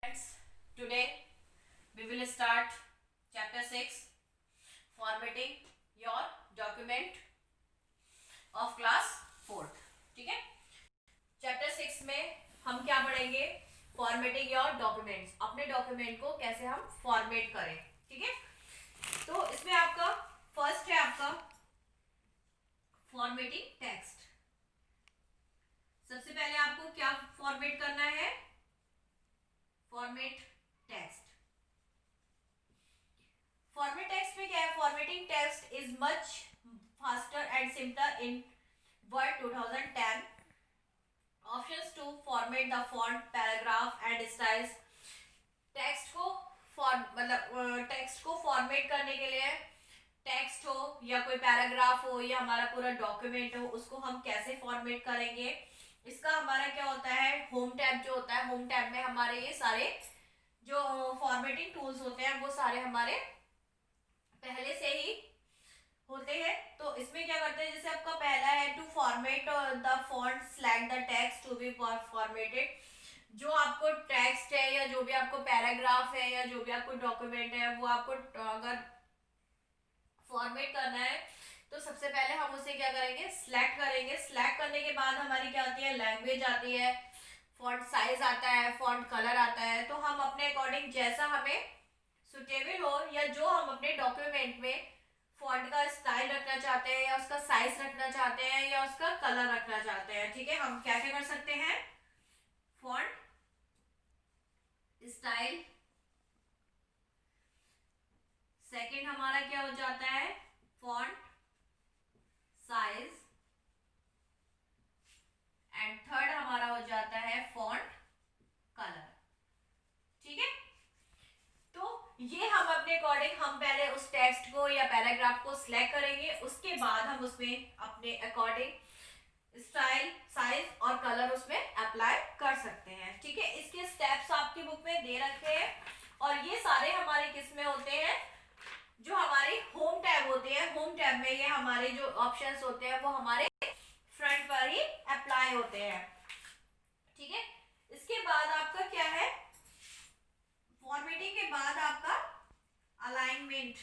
Friends, today we will start chapter 6, formatting your document of class 4th. ठीक है, chapter 6 में हम क्या पढ़ेंगे? फॉर्मेटिंग योर डॉक्यूमेंट्स, अपने डॉक्यूमेंट को कैसे हम फॉर्मेट करें. ठीक है, तो इसमें आपका फर्स्ट है आपका फॉर्मेटिंग टेक्स्ट. सबसे पहले आपको क्या फॉर्मेट करना है? Format text. फॉर्मेट टेक्स्ट में क्या है? Formatting text is much faster and simpler in Word 2010. Options to format the font, paragraph and styles. Text को टेक्स्ट को फॉर्मेट करने के लिए, टेक्स्ट हो या कोई पैराग्राफ हो या हमारा पूरा डॉक्यूमेंट हो, उसको हम कैसे फॉर्मेट करेंगे? इसका हमारा क्या होता है? होम टैब जो होता है, होम टैब में हमारे ये सारे जो फॉर्मेटिंग टूल्स होते हैं वो सारे हमारे पहले से ही होते हैं. तो इसमें क्या करते हैं, जैसे आपका पहला है to format the font, select the text to be formatted. जो आपको टेक्स्ट है या जो भी आपको पैराग्राफ है या जो भी आपको डॉक्यूमेंट है वो आपको अगर फॉर्मेट करना है तो सबसे पहले हम उसे क्या करेंगे? सिलेक्ट करेंगे. सिलेक्ट करने के बाद हमारी क्या आती है? लैंग्वेज आती है, फॉन्ट साइज आता है, फॉन्ट कलर आता है. तो हम अपने अकॉर्डिंग जैसा हमें सुटेबल हो या जो हम अपने डॉक्यूमेंट में फॉन्ट का स्टाइल रखना चाहते हैं या उसका साइज रखना चाहते हैं या उसका कलर रखना चाहते हैं. ठीक है, हम क्या क्या कर सकते हैं? Font style. सेकंड हमारा क्या हो जाता है? Font size. एंड थर्ड हमारा हो जाता है फॉन्ट कलर. ठीक है, तो ये हम अपने अकॉर्डिंग हम पहले उस टेक्स्ट को या पैराग्राफ को सिलेक्ट करेंगे. उसके बाद हम उसमें अपने अकॉर्डिंग स्टाइल, साइज और कलर उसमें अप्लाई कर सकते हैं. ठीक है, इसके स्टेप्स आपकी बुक में दे रखे हैं और ये सारे हमारे किस में होते हैं? जो हमारे होम टैब होते हैं, होम टैब में ये हमारे जो ऑप्शंस होते हैं वो हमारे फ्रंट पर ही अप्लाई होते हैं. ठीक है, इसके बाद आपका क्या है? फॉर्मेटिंग के बाद आपका अलाइनमेंट.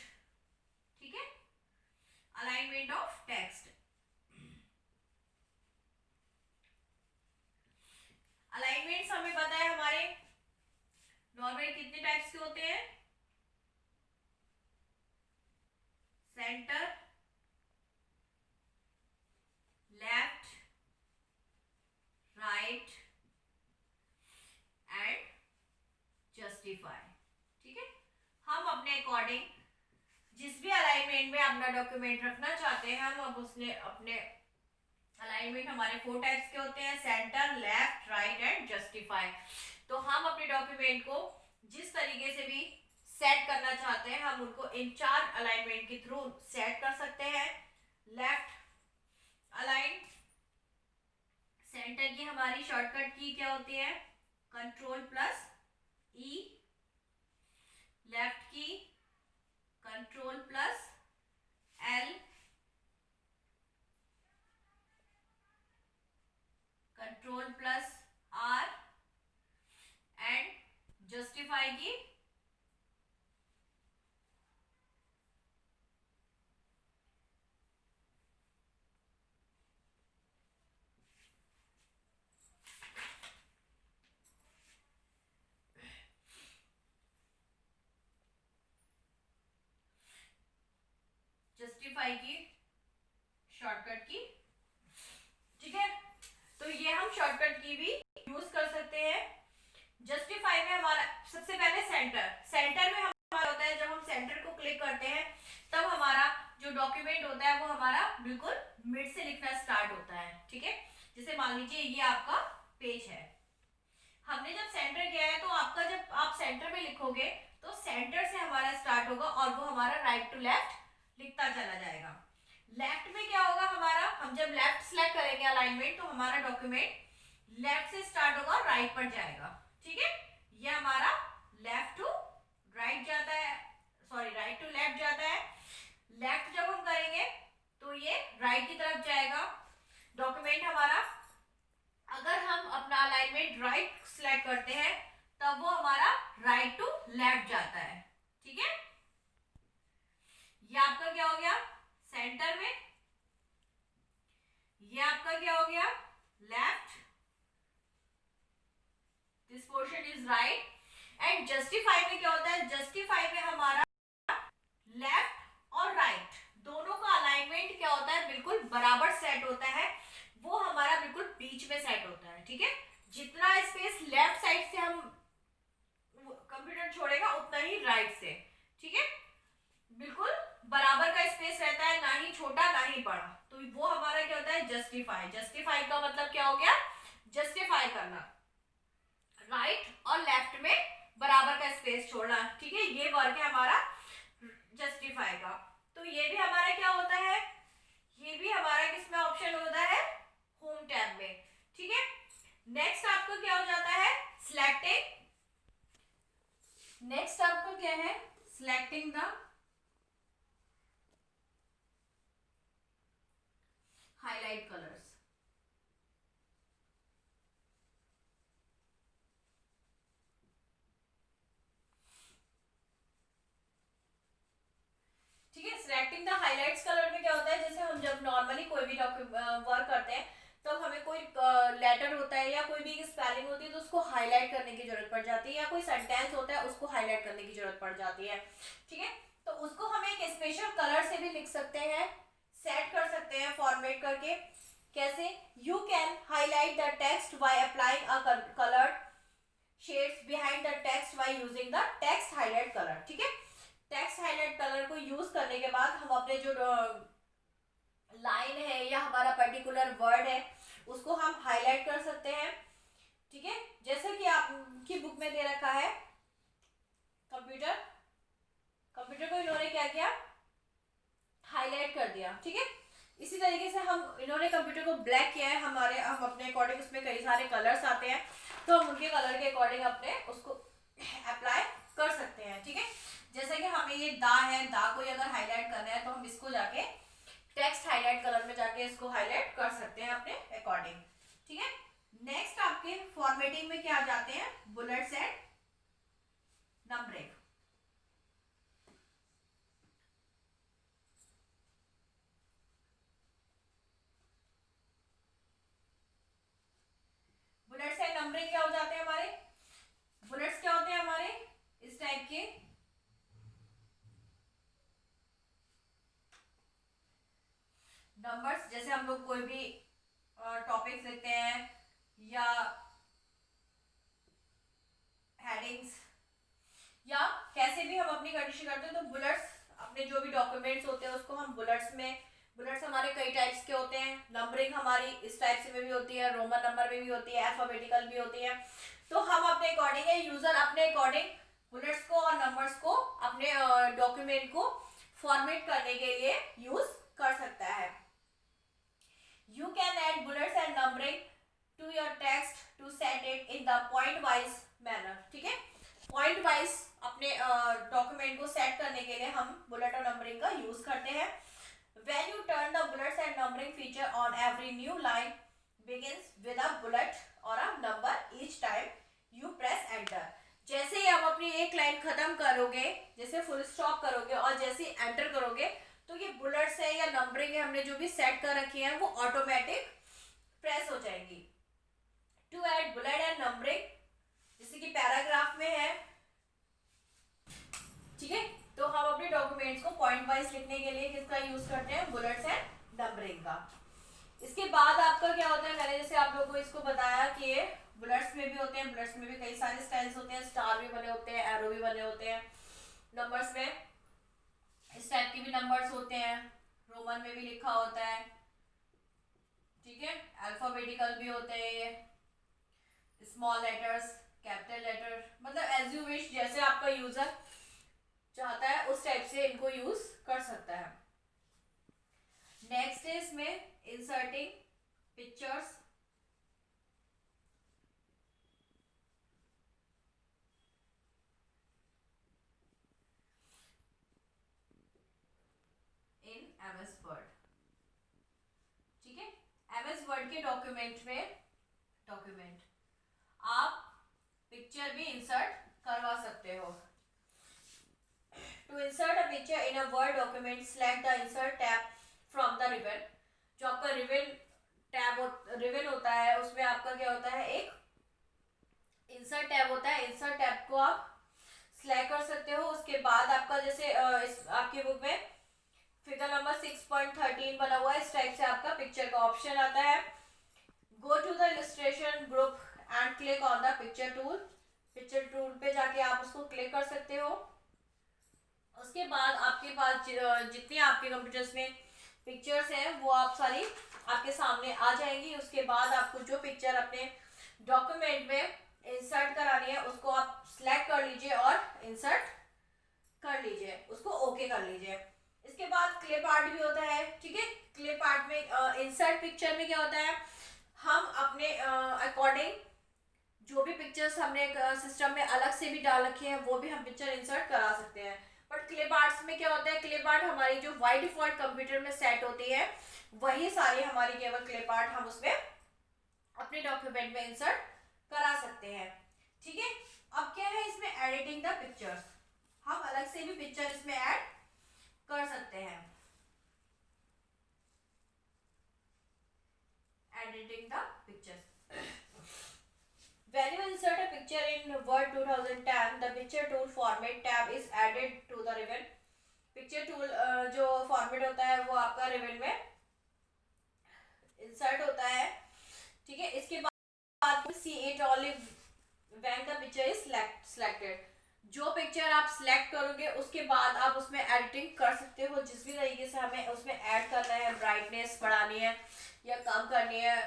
ठीक है, अलाइनमेंट ऑफ टेक्स्ट. अलाइनमेंट्स हमें पता है हमारे नॉर्मल कितने टाइप्स के होते हैं? Centre, left, right and justify. ठीक है, हम अपने अकॉर्डिंग जिस भी अलाइनमेंट में अपना डॉक्यूमेंट रखना चाहते हैं हम अब उसने अपने अलाइनमेंट हमारे 4 टाइप्स के होते हैं: centre, left, right and justify. तो हम अपने डॉक्यूमेंट को जिस तरीके से भी सेट करना चाहते हैं हम उनको इन 4 अलाइनमेंट के थ्रू सेट कर सकते हैं. लेफ्ट अलाइन, सेंटर की हमारी शॉर्टकट की क्या होती है? Control plus E. लेफ्ट की control plus L. Control plus R. And justify की शॉर्टकट की. ठीक है, तो ये हम शॉर्टकट की भी यूज कर सकते हैं. जस्टिफाई में हमारा सबसे पहले सेंटर में हमारा होता है, जब हम सेंटर को क्लिक करते हैं तब हमारा जो डॉक्यूमेंट होता है वो हमारा बिल्कुल मिड से लिखना स्टार्ट होता है. ठीक है, जैसे मान लीजिए ये आपका पेज है, हमने जब सेंटर किया है तो आपका जब आप सेंटर में लिखोगे तो सेंटर से हमारा स्टार्ट होगा और वो हमारा राइट टू लेफ्ट लिखता चला जाएगा. लेफ्ट में क्या होगा हमारा? हम जब लेफ्ट सेलेक्ट करेंगे अलाइनमेंट तो हमारा डॉक्यूमेंट लेफ्ट से स्टार्ट होगा और राइट पर जाएगा. ठीक है, ये हमारा लेफ्ट टू राइट जाता है, सॉरी राइट टू लेफ्ट जाता है. लेफ्ट जब हम करेंगे तो ये राइट की तरफ जाएगा. डॉक्यूमेंट हमारा अगर हम अपना अलाइनमेंट राइट सेलेक्ट करते हैं तब वो हमारा लेफ्ट जाता है, ठीक है। ये आपका क्या हो गया सेंटर में, ये आपका क्या हो गया left, this portion is right. And justify में क्या होता है, जस्टिफाई में हमारा लेफ्ट और राइट दोनों का अलाइनमेंट क्या होता है, बिल्कुल बराबर सेट होता है, वो हमारा बिल्कुल बीच में सेट होता है, ठीक है। जितना स्पेस लेफ्ट साइड से हम कंप्यूटर छोड़ेगा उतना ही राइट से, ठीक है, बिल्कुल बराबर का स्पेस रहता है, ना ही छोटा ना ही बड़ा। तो वो हमारा क्या होता है जस्टिफाई। जस्टिफाई का मतलब क्या हो गया, जस्टिफाई करना, राइट और लेफ्ट में बराबर का स्पेस छोड़ना, ठीक है, ये वर्क है हमारा जस्टिफाई का। तो ये भी हमारा क्या होता है, ये भी हमारा किसमें ऑप्शन होता है, होम टैब में, ठीक है। नेक्स्ट आपका क्या हो जाता है सिलेक्टिंग, नेक्स्ट आपका क्या है सिलेक्टिंग द हाईलाइट कलर्स। ठीक है, सिलेक्टिंग द हाईलाइट्स कलर में क्या होता है, जैसे हम जब नॉर्मली कोई भी वर्क करते हैं तो हमें कोई लेटर होता है या कोई भी स्पेलिंग होती है तो उसको हाईलाइट करने की जरूरत पड़ जाती है, या कोई सेंटेंस होता है उसको हाईलाइट करने की जरूरत पड़ जाती है, ठीक है। तो उसको हम एक स्पेशल कलर से भी लिख सकते हैं, सेट कर सकते हैं फॉर्मेट करके। कैसे, you can highlight the text by applying a coloured shades behind the text by using the text highlight colour, ठीक है। टेक्स्ट हाईलाइट कलर को यूज करने के बाद हम अपने जो लाइन है या हमारा पर्टिकुलर वर्ड है उसको हम हाईलाइट कर सकते हैं, ठीक है। जैसे कि आपकी बुक में दे रखा है कंप्यूटर, कंप्यूटर को इन्होंने क्या किया, हाईलाइट कर दिया, ठीक है। इसी तरीके से हम इन्होंने कंप्यूटर को ब्लैक किया है, हम अपने अकॉर्डिंग उसमें कई सारे कलर्स आते हैं तो हम उनके कलर के अकॉर्डिंग अपने उसको अप्लाई कर सकते हैं, ठीक है। जैसे कि हमें ये दा है, दा को अगर हाईलाइट करना है तो हम इसको जाके टेक्स्ट हाईलाइट कलर में जाके इसको हाईलाइट कर सकते हैं अपने अकॉर्डिंग, ठीक है। नेक्स्ट आपके फॉर्मेटिंग में क्या आ जाते हैं, bullets and numbering. Bullets and numbering क्या हो जाते हैं हमारे, बुलेट्स क्या होते हैं हमारे इस टाइप के, नंबर्स, जैसे हम लोग कोई भी टॉपिक्स लिखते हैं या हेडिंग्स या कैसे भी हम अपनी कंडीशन करते हैं तो बुलेट्स, अपने जो भी डॉक्यूमेंट्स होते हैं उसको हम बुलेट्स में, बुलेट्स हमारे कई टाइप्स के होते हैं, नंबरिंग हमारी इस टाइप से में भी होती है, रोमन नंबर में भी होती है, अल्फाबेटिकल भी होती है। तो हम अपने अकॉर्डिंग है, यूजर अपने अकॉर्डिंग बुलेट्स को और नंबर्स को अपने डॉक्यूमेंट को फॉर्मेट करने के लिए यूज कर सकता है। You can add bullets and numbering to your text to set it in the point wise manner, ठीक है। पॉइंट वाइज अपने डॉक्यूमेंट को सेट करने के लिए हम बुलेट और नंबरिंग का यूज करते हैं। When you turn the bullets and numbering feature on, every new line begins with a bullet or a number each time you press enter। जैसे ही आप अपनी एक लाइन खत्म करोगे, जैसे फुल स्टॉप करोगे और जैसे ही एंटर करोगे तो ये बुलेट्स है या नंबरिंग है हमने जो भी सेट कर रखी है वो ऑटोमेटिक प्रेस हो जाएंगी। To add bullet and numbering, जैसे कि पैराग्राफ में है, ठीक है, तो हम अपने डॉक्यूमेंट्स को पॉइंट वाइज लिखने के लिए किसका यूज करते हैं, बुलेट्स एंड नंबरिंग का। इसके बाद आपका क्या होता है, मैंने जैसे आप लोगों को इसको बताया कि ये बुलेट्स में भी होते हैं, बुलेट्स में भी कई सारे स्टाइल्स होते हैं, स्टार भी बने होते हैं, एरो भी बने होते हैं, नंबर्स में इस टाइप के भी नंबर्स होते हैं, रोमन में भी लिखा होता है, ठीक है, अल्फाबेटिकल भी होते हैं, ये स्मॉल लेटर्स, कैपिटल लेटर, मतलब एज यू विश, जैसे आपका यूजर चाहता है उस टाइप से इनको यूज कर सकता है। नेक्स्ट है इसमें इंसर्टिंग पिक्चर्स, इन MS वर्ड, ठीक है। MS वर्ड के डॉक्यूमेंट में आप पिक्चर भी इंसर्ट करवा सकते हो, picture in a Word document, select the Insert tab from the ribbon. जो आपका रिबन होता है उसमें आपका क्या होता है, एक इंसर्ट टैब होता है. इंसर्ट टैब को आप सिलेक्ट कर सकते हो. उसके बाद आपका जैसे इस आपकी बुक में फिगर नंबर 6.13 बना हुआ है, इस टाइप से आपका पिक्चर का ऑप्शन आता है. Go to the illustration group and click on the picture tool. Picture tool पे जाके आप उसको क्लिक कर सकते हो. उसके बाद आपके पास जितनी आपके कंप्यूटर्स में पिक्चर्स हैं वो आप सारी आपके सामने आ जाएंगी. उसके बाद आपको जो पिक्चर अपने डॉक्यूमेंट में इंसर्ट करानी है उसको आप सिलेक्ट कर लीजिए और इंसर्ट कर लीजिए, उसको ओके कर लीजिए. इसके बाद क्लिप आर्ट भी होता है. ठीक है, क्लिप आर्ट में इंसर्ट पिक्चर में क्या होता है, हम अपने अकॉर्डिंग जो भी पिक्चर्स हमने सिस्टम में अलग से भी डाल रखी हैं वो भी हम पिक्चर इंसर्ट करा सकते हैं. बट क्लिप आर्ट्स में क्या होता है, क्लिप आर्ट हमारी जो बाय डिफॉल्ट कंप्यूटर में सेट होती है वही सारी हमारी केवल क्लिप आर्ट हम उसमें अपने डॉक्यूमेंट में इंसर्ट करा सकते हैं. ठीक है, अब क्या है इसमें एडिटिंग द पिक्चर्स. हम अलग से भी पिक्चर इसमें ऐड कर सकते हैं. Editing the pictures. When you insert a picture in Word 2010, the picture tool format tab is added to the ribbon. Picture tool जो फॉर्मेट होता है वो आपका रिबन में इंसर्ट होता है. ठीक है, इसके बाद see it only when the picture is selected. जो पिक्चर आप सिलेक्ट करोगे उसके बाद आप उसमें एडिटिंग कर सकते हो जिस भी तरीके से हमें उसमें ऐड करना है. ब्राइटनेस बढ़ानी है या कम करनी है,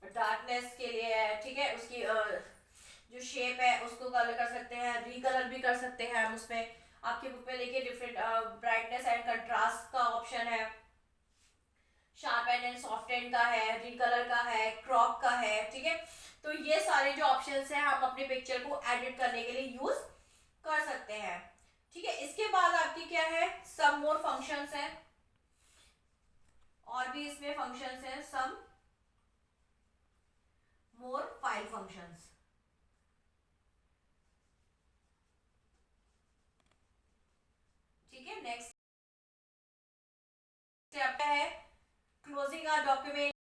डार्कनेस के लिए है. ठीक है, उसकी जो शेप है उसको कलर कर सकते हैं, रीकलर भी कर सकते हैं हम उसमें. आपकी बुक में देखिए डिफरेंट ब्राइटनेस एंड कंट्रास्ट का ऑप्शन है, शार्पन एंड सॉफ्टन का है, रीकलर का है, क्रॉप का है. ठीक है, तो ये सारे जो ऑप्शंस हैं हम अपने पिक्चर को एडिट करने के लिए यूज कर सकते हैं. ठीक है, इसके बाद आपकी क्या है, सम मोर फंक्शंस हैं. और भी इसमें फंक्शंस हैं, सम मोर फाइल फंक्शंस. ठीक है, नेक्स्ट स्टेप है क्लोजिंग अ डॉक्यूमेंट.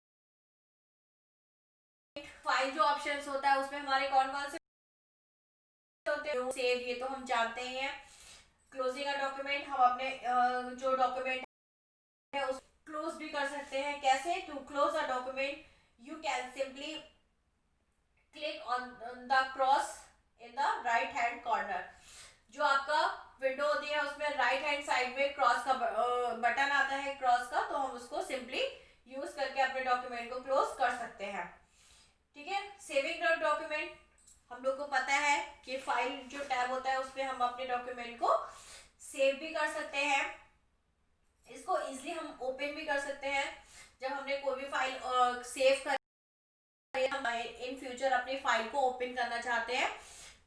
फाइल जो ऑप्शंस होता है उसमें हमारे कौन कौन से होते हैं, सेव ये तो हम जानते ही हैं. क्लोजिंग अ डॉक्यूमेंट, हम अपने जो डॉक्यूमेंट है उस क्लोज भी कर सकते हैं. कैसे, to close a document you can simply click on the cross in the right hand corner. जो आपका विंडो होती है उसमें राइट हैंड साइड में क्रॉस का बटन आता है क्रॉस का, तो हम उसको सिंपली यूज करके अपने डॉक्यूमेंट को क्लोज कर सकते हैं. ठीक है, सेविंग द डॉक्यूमेंट, हम लोग को पता है कि फाइल जो टैब होता है उसमें हम अपने डॉक्यूमेंट को सेव भी कर सकते हैं. इसको इजीली हम ओपन भी कर सकते हैं. जब हमने कोई भी फाइल सेव कर हम इन फ्यूचर अपनी फाइल को ओपन करना चाहते हैं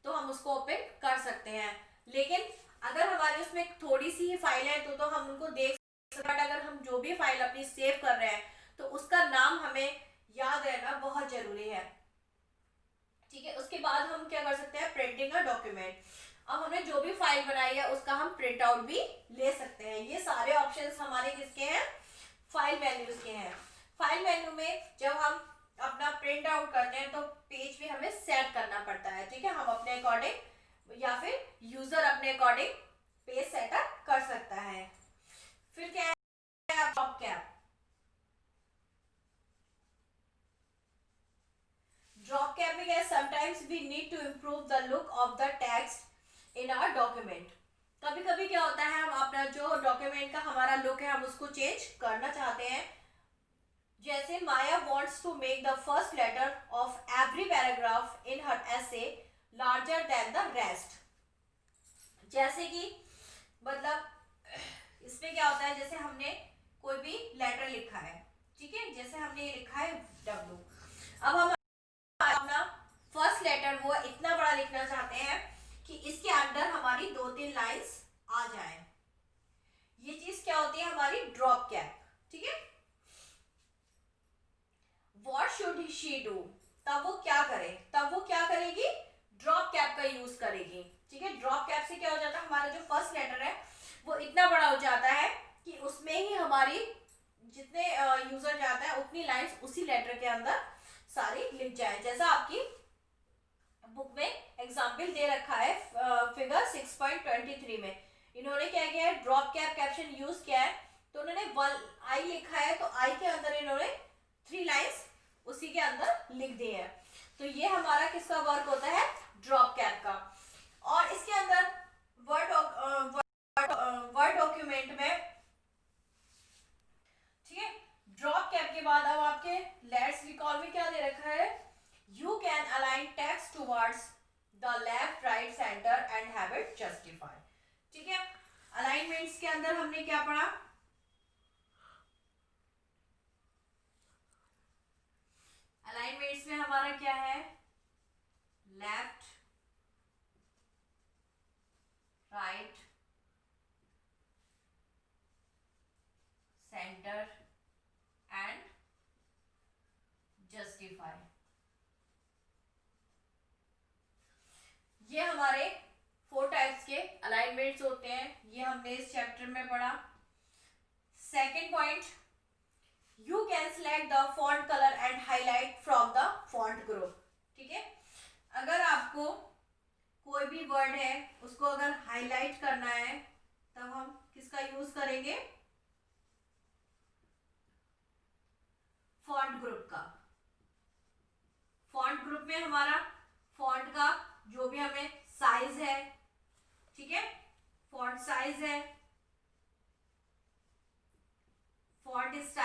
तो हम उसको ओपन कर सकते हैं. लेकिन अगर हमारे उसमें थोड़ी सी ही फाइल है तो हम उनको देख सकते हैं. बट अगर हम जो भी फाइल अपनी सेव कर रहे हैं तो उसका नाम हमें याद रहना बहुत जरूरी है. ठीक है, उसके बाद हम क्या कर सकते हैं, प्रिंटिंग अ डॉक्यूमेंट. अब हमने जो भी फाइल बनाई है उसका हम प्रिंट आउट भी ले सकते हैं. ये सारे ऑप्शंस हमारे किसके हैं, फाइल मेन्यूज के हैं. फाइल मेन्यू में जब हम अपना प्रिंट आउट करते हैं तो पेज भी हमें सेट करना पड़ता है. ठीक है, हम अपने अकॉर्डिंग या फिर यूजर अपने अकॉर्डिंग पेज सेटअप कर सकता है. फिर क्या है, ड्रॉप कैप. ड्रॉप कैप में क्या है, sometimes we need to improve the look of the text in our document. कभी कभी क्या होता है, हम अपना जो डॉक्यूमेंट का हमारा लुक है हम उसको चेंज करना चाहते हैं. जैसे माया wants to make the first letter of every paragraph in her essay larger than the rest. जैसे कि मतलब इसमें क्या होता है, जैसे हमने कोई भी लेटर लिखा है. ठीक है, जैसे हमने ये लिखा है W. अब हम अपना फर्स्ट लेटर वो इतना बड़ा लिखना चाहते हैं कि इसके अंदर हमारी 2-3 लाइंस आ जाए. ये चीज क्या होती है, हमारी ड्रॉप कैप. ठीक है, What should she do? तब वो क्या करे, तब वो क्या करेगी, ड्रॉप कैप का यूज करेगी. ठीक है, ड्रॉप कैप से क्या हो जाता है, हमारा जो फर्स्ट लेटर है वो इतना बड़ा हो जाता है कि उसमें ही हमारी जितने यूजर जाता है उतनी लाइंस उसी लेटर के अंदर सारी लिख जाए। जैसा आपकी बुक में एग्जाम्पल दे रखा है फिगर 6.23 में, इन्होंने क्या किया है, ड्रॉप कैप कैप्शन यूज किया है। तो उन्होंने वन आई लिखा है, तो आई के अंदर इन्होंने 3 लाइंस उसी के अंदर लिख दी है। तो ये हमारा किसका वर्क होता है, ड्रॉप कैप का। और इसके अंदर वर्ड डॉक्यूमेंट में, ठीक है, ड्रॉप कैप के बाद अब आपके लेट्स रिकॉल में क्या दे रखा है, you can align text towards the left right centre and have it justified. ठीक है, अलाइनमेंट्स के अंदर हमने क्या पढ़ा, अलाइनमेंट्स में हमारा क्या है, left right centre and justify, ये हमारे 4 टाइप्स के अलाइनमेंट्स होते हैं। ये हमने इस चैप्टर में पढ़ा। Second point, you can select the font colour and highlight from the font group. ठीक है, अगर आपको कोई भी वर्ड है उसको अगर हाईलाइट करना है तब हम किसका यूज करेंगे, फॉन्ट ग्रुप का। फॉन्ट ग्रुप में हमारा फॉन्ट का जो भी हमें साइज है, ठीक है, फॉन्ट साइज है, फॉन्ट स्टाइल